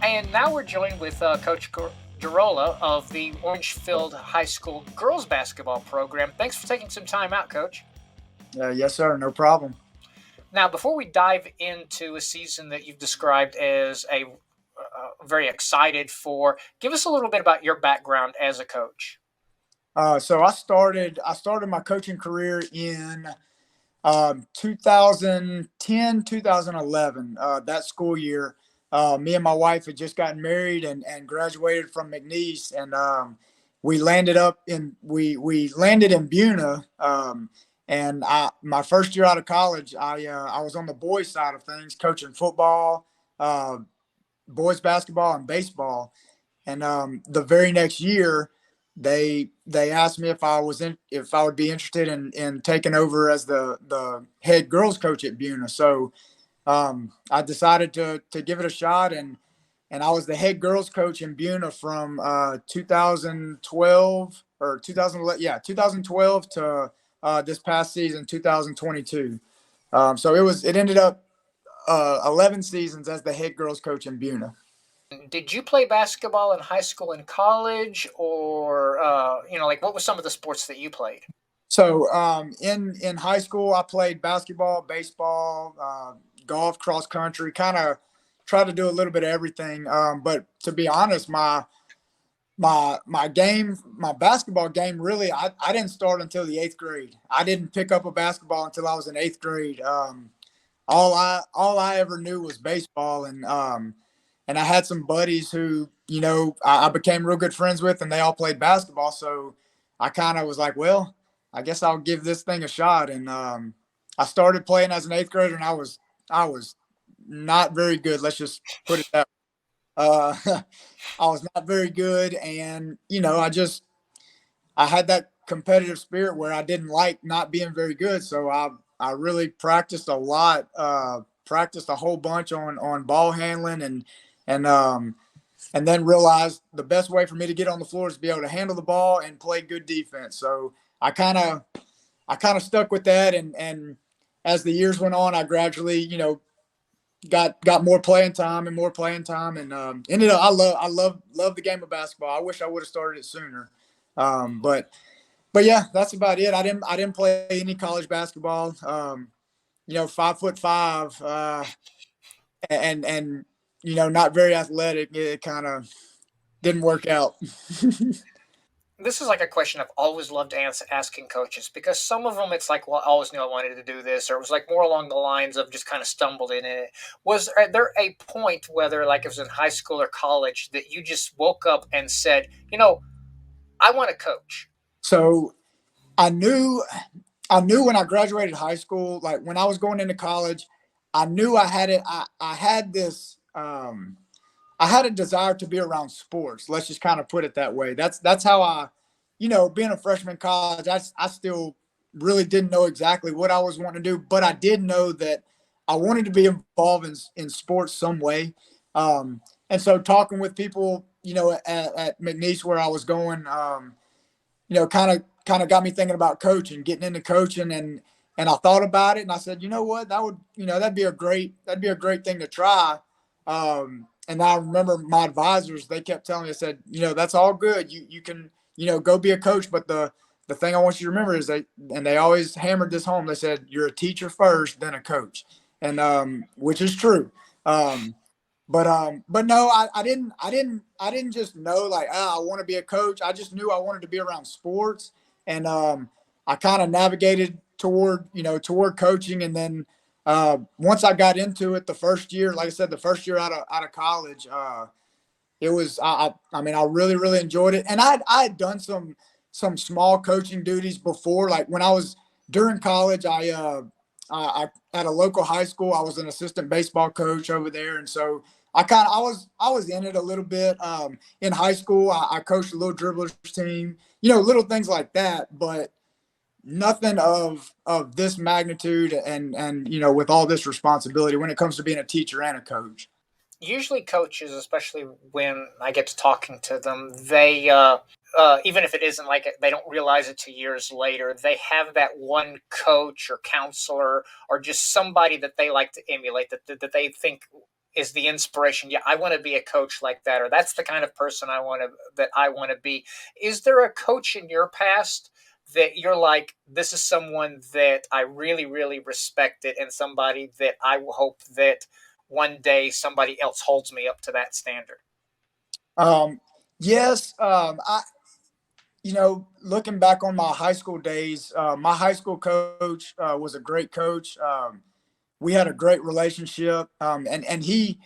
And now we're joined with Coach Girola of the Orangefield High School girls basketball program. Thanks for taking some time out, Coach. Yes, sir. No problem. Now, before we dive into a season that you've described as a very excited for, give us a little bit about your background as a coach. So I started my coaching career in 2010, 2011. That school year, me and my wife had just gotten married and graduated from McNeese, and we landed in Buna. And my first year out of college, I was on the boys side of things, coaching football, uh, boys basketball, and baseball. And the very next year, they asked me if I would be interested in taking over as the head girls coach at Buna. So I decided to give it a shot, and I was the head girls coach in Buna from 2012 or 2011, 2012 to this past season, 2022. So it ended up 11 seasons as the head girls coach in Buna. Did you play basketball in high school and college, or like what were some of the sports that you played? So in high school, I played basketball, baseball, golf, cross country. Kind of tried to do a little bit of everything. But to be honest, my basketball game, really, I didn't start until the eighth grade. I didn't pick up a basketball until I was in eighth grade. All I ever knew was baseball, and I had some buddies who I became real good friends with, and they all played basketball. So I kind of was like, well, I guess I'll give this thing a shot. And I started playing as an eighth grader, and I was not very good. Let's just put it that way. I was not very good, and I had that competitive spirit where I didn't like not being very good. So I really practiced a lot, practiced a whole bunch on ball handling, and and then realized the best way for me to get on the floor is to be able to handle the ball and play good defense. So I kind of stuck with that, and as the years went on, I gradually got more playing time and more playing time, and ended up I love the game of basketball. I wish I would have started it sooner, but yeah, that's about it. I didn't play any college basketball. 5'5", and not very athletic. It kind of didn't work out. This is like a question I've always loved asking coaches, because some of them it's like, well, I always knew I wanted to do this, or it was like more along the lines of just kind of stumbled in it. Was there a point, whether like it was in high school or college, that you just woke up and said, I want to coach? So I knew I knew when I graduated high school, like when I was going into college, I knew I had it. I had this. I had a desire to be around sports. Let's just kind of put it that way. That's how being a freshman in college, I still really didn't know exactly what I was wanting to do, but I did know that I wanted to be involved in sports some way. And so talking with people, at McNeese where I was going, kind of got me thinking about coaching, getting into coaching, and I thought about it, and I said, you know what, that'd be a great thing to try. And I remember my advisors, they kept telling me, I said, that's all good. You can, go be a coach, but the thing I want you to remember is and they always hammered this home. They said, you're a teacher first, then a coach, and which is true. But no, I didn't just know like, I want to be a coach. I just knew I wanted to be around sports, and I kind of navigated toward coaching, and then once I got into it, the first year, like I said, the first year out of college, it was I mean, I really enjoyed it, and I had done some small coaching duties before, like when I was during college. I at a local high school, I was an assistant baseball coach over there, and so I was in it a little bit. In high school, I coached a little dribblers team, little things like that, but nothing of this magnitude, and with all this responsibility when it comes to being a teacher and a coach. Usually coaches, especially when I get to talking to them, they even if it isn't like it, they don't realize it to years later. They have that one coach or counselor or just somebody that they like to emulate, that they think is the inspiration. Yeah, I want to be a coach like that, or that's the kind of person I want to be. Is there a coach in your past that you're like, this is someone that I really, really respected, and somebody that I hope that one day somebody else holds me up to that standard? Um, yes, looking back on my high school days, my high school coach was a great coach. We had a great relationship, and he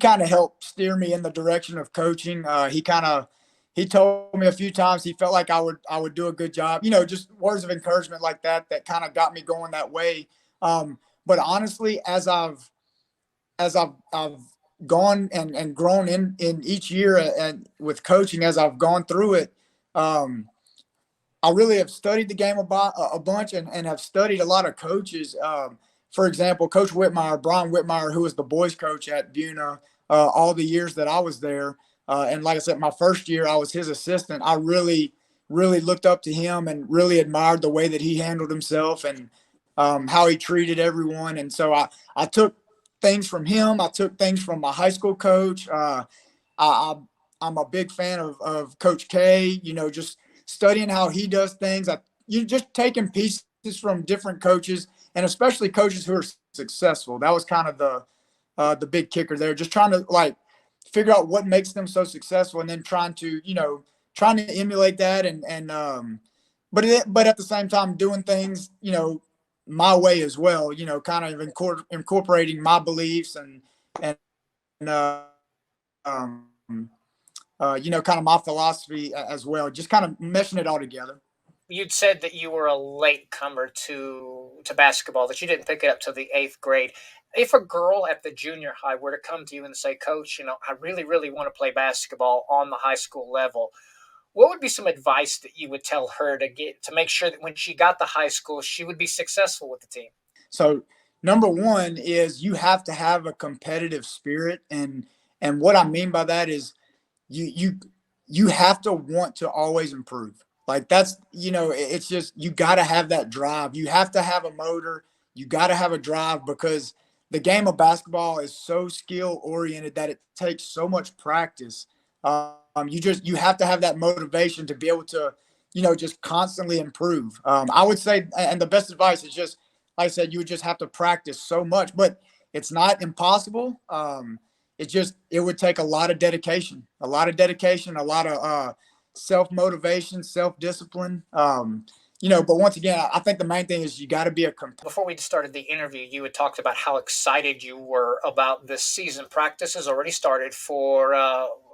kind of helped steer me in the direction of coaching. He told me a few times he felt like I would do a good job. Just words of encouragement like that that kind of got me going that way. But honestly, as I've gone and grown in each year and with coaching as I've gone through it, um, I really have studied the game a bunch and have studied a lot of coaches. For example, Coach Whitmire, Brian Whitmire, who was the boys coach at Buna all the years that I was there. And like I said, my first year, I was his assistant. I really, really looked up to him and really admired the way that he handled himself and how he treated everyone. And so I took things from him. I took things from my high school coach. I, I'm a big fan of Coach K. Just studying how he does things. You just taking pieces from different coaches, and especially coaches who are successful. That was kind of the big kicker there. Just trying to like figure out what makes them so successful, and then trying to emulate that, but at the same time doing things my way as well. Kind of incorporating my beliefs and kind of my philosophy as well. Just kind of meshing it all together. You'd said that you were a late comer to basketball, that you didn't pick it up till the eighth grade. If a girl at the junior high were to come to you and say, Coach, I really, really want to play basketball on the high school level, what would be some advice that you would tell her to make sure that when she got to high school, she would be successful with the team? So number one is you have to have a competitive spirit, and what I mean by that is you you you have to want to always improve. Like it's just you got to have that drive. You have to have a motor. You got to have a drive because the game of basketball is so skill oriented that it takes so much practice. You have to have that motivation to be able to just constantly improve. I would say, and the best advice is just like I said, you would just have to practice so much, but it's not impossible. It would take a lot of self motivation, self discipline. But once again, I think the main thing is you got to be a Before we started the interview, you had talked about how excited you were about this season. Practice has already started for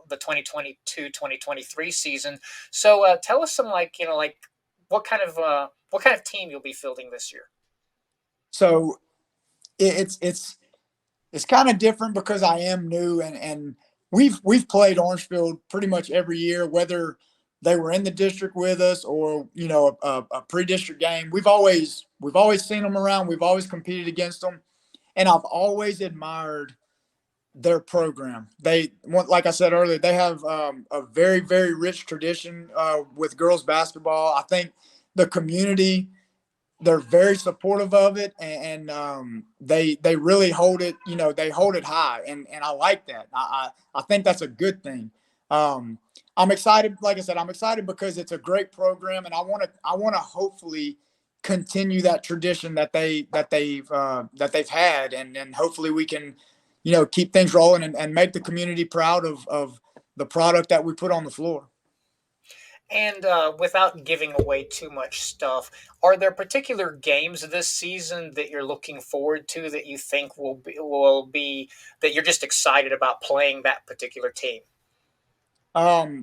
the 2022-2023 season. So tell us some like what kind of team you'll be fielding this year. So it's kind of different because I am new and we've played Orangefield pretty much every year, whether they were in the district with us or a pre-district game. We've always seen them around. We've always competed against them, and I've always admired their program. Like I said earlier, they have a very, very rich tradition with girls basketball. I think the community, they're very supportive of it, and they really hold it. They hold it high, and I like that. I think that's a good thing. Um, I'm excited. Like I said, I'm excited because it's a great program, and I want to hopefully continue that tradition that they've had, and hopefully we can keep things rolling and make the community proud of the product that we put on the floor. And without giving away too much stuff, are there particular games this season that you're looking forward to that you think will be that you're just excited about playing that particular team?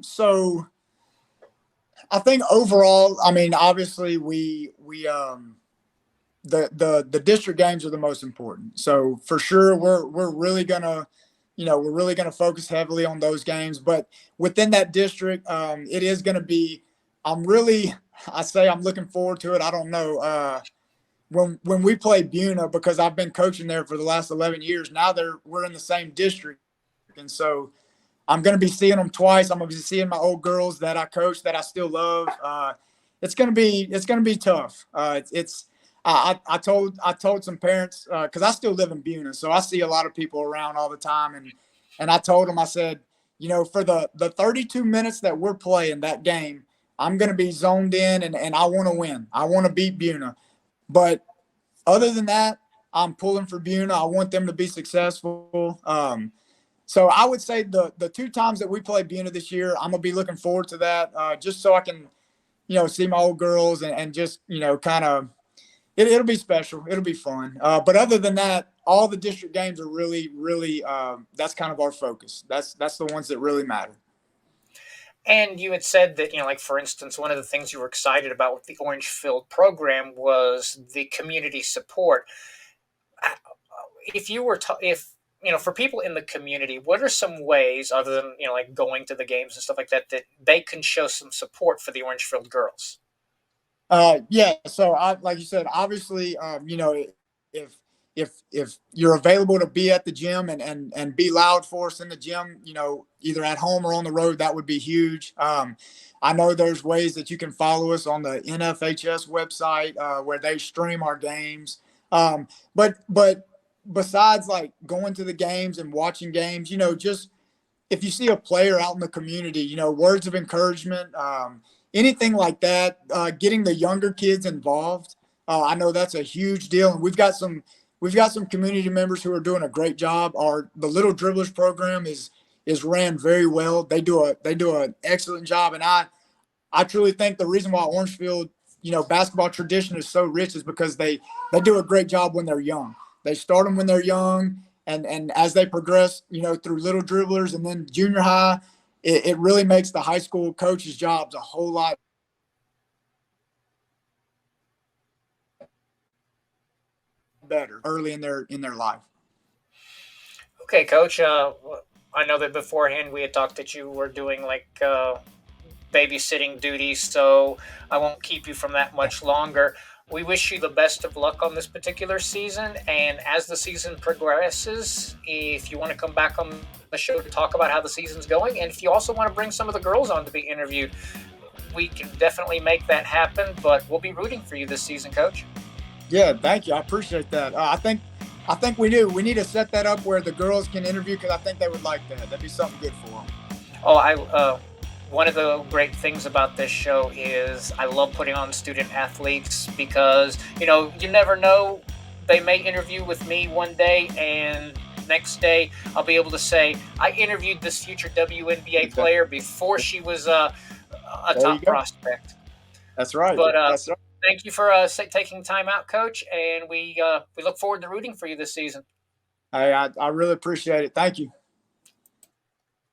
So I think overall, I mean, obviously we the district games are the most important. So for sure, we're really gonna focus heavily on those games. But within that district, it is gonna be. I'm really, I say I'm looking forward to it. I don't know when we play Buna because I've been coaching there for the last 11 years. Now we're in the same district, and so I'm going to be seeing them twice. I'm going to be seeing my old girls that I coach that I still love. It's going to be tough. I told some parents because I still live in Buna, so I see a lot of people around all the time, and I told them, I said, for the 32 minutes that we're playing that game, I'm going to be zoned in, and I want to win. I want to beat Buna, but other than that, I'm pulling for Buna. I want them to be successful. So I would say the two times that we play Buna this year, I'm gonna be looking forward to that, just so I can see my old girls and just kind of it'll be special. It'll be fun. But other than that, all the district games are really that's kind of our focus. That's the ones that really matter. And you had said that, like for instance, one of the things you were excited about with the Orangefield program was the community support. Uh, If you were, if for people in the community, what are some ways other than like going to the games and stuff like that that they can show some support for the Orangefield girls? Yeah. So like you said, obviously, if if you're available to be at the gym and be loud for us in the gym, either at home or on the road, that would be huge. I know there's ways that you can follow us on the NFHS website where they stream our games. But besides like going to the games and watching games, just if you see a player out in the community, words of encouragement, anything like that, getting the younger kids involved. I know that's a huge deal, and we've got some community members who are doing a great job. The Little Dribblers program is ran very well. They do an excellent job, and I truly think the reason why Orangefield, basketball tradition is so rich is because they do a great job when they're young. They start them when they're young, and as they progress, through Little Dribblers and then junior high, it really makes the high school coaches' jobs a whole lot better early in their life. Okay, coach. I know that beforehand we had talked that you were doing like babysitting duties, so I won't keep you from that much longer. We wish you the best of luck on this particular season, and as the season progresses, if you want to come back on the show to talk about how the season's going, and if you also want to bring some of the girls on to be interviewed, we can definitely make that happen. But we'll be rooting for you this season, coach. Yeah, thank you. I appreciate that. I think we need to set that up where the girls can interview because I think they would like that. That'd be something good for them. Oh, I one of the great things about this show is I love putting on student athletes because you never know, they may interview with me one day and next day I'll be able to say I interviewed this future WNBA player before she was a There you top go. prospect. That's right. But That's right. thank you for taking time out, coach, and we look forward to rooting for you this season. I really appreciate it. Thank you.